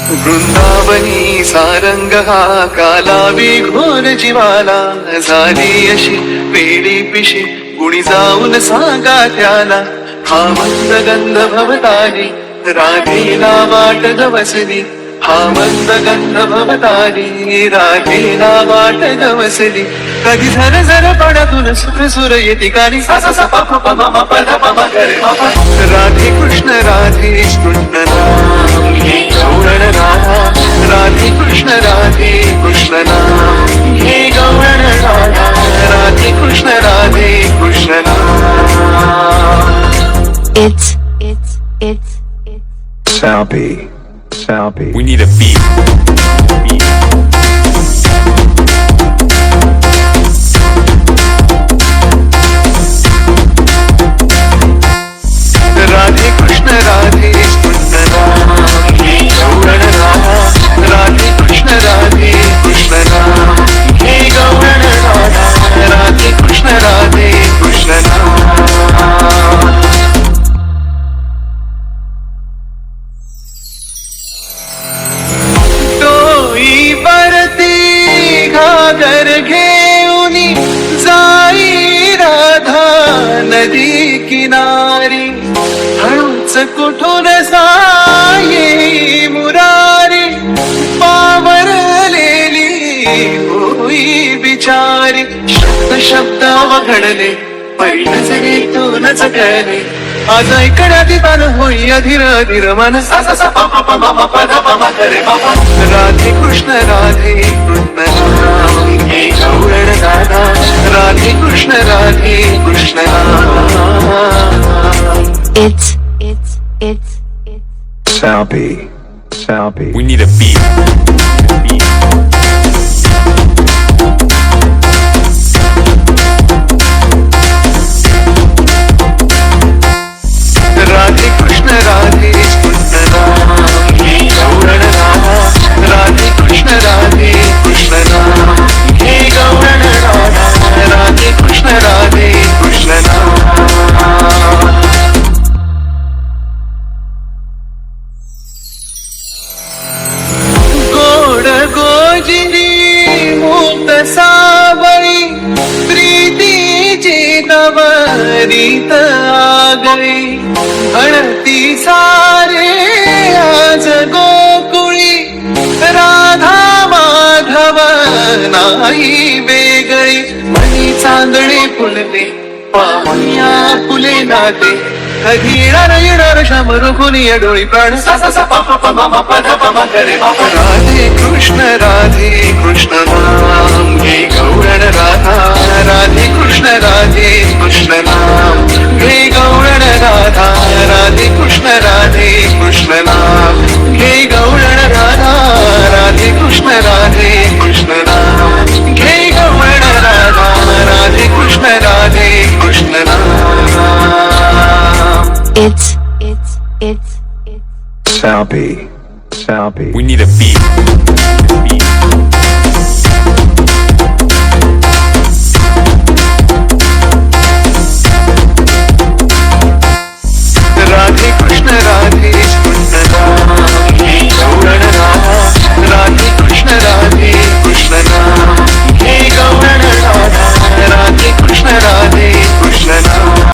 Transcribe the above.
वृंदावनी सारंग हा कालावी घोर जीवाला झाली अशी वेडी पिशी कुणी जाऊन सांगा त्याला हा मंद गंध भवतारी राधेला वाट गवसली हा मंद गंध भवतारी राधेला वाट गवसली कधी झर झर पडातून सुर सुर येते कानी सा सा सा पा पा पा मा मा पा धा पा मा गा रे मा पा राधे कृष्ण नाम हे गौरण राधा राधे कृष्ण नाम हे गौरण राधा राधे कृष्ण नाम It's Sappy. We need a beat. Radhe Krishna नाम हे गौरण राधा राधे कृष्ण नाम हे गौरण राधा राधे कृष्ण नाम तोई परती घागर घेऊनी जाई राधा नदी किनारी हळूच कुठून साये मुरारी पावरलेली होई बिचारी शब्द वघडले पहिलंच रे तूनच कळले आज ऐकण्यात पान होई अधीर अधीर मन सा सा सा पा पा पा मा मा पा धा पा मा गा रे मा पा राधे कृष्ण नाम हे गौरण राधा राधे कृष्ण नाम It's Sappy. We need a beat. Radhe Krishna नाम हे गौरण राधा राधे कृष्ण नाम हे गौरण राधा राधे कृष्ण नाम गोड गोजिरी मूत सावळी प्रीतीची नवरीत आगळी म्हणती सारे आज गोकुळी राधा माधव नाही वेगळी मनी चांदणे फुलले पाहुण्या फुले नाते कधी येणार श्याम रुखुनी डोळी प्राण सा सा सा पा पा पा मा मा पा धा पा मा गा रे मा पा राधे कृष्ण नाम हे गौरण राधा राधे कृष्ण नाम हे गौरण राधा राधे कृष्ण नाम हे गौरण राधा राधे कृष्ण नाम हे गौरण राधा राधे कृष्ण नाम It's Sappy. We need a beat.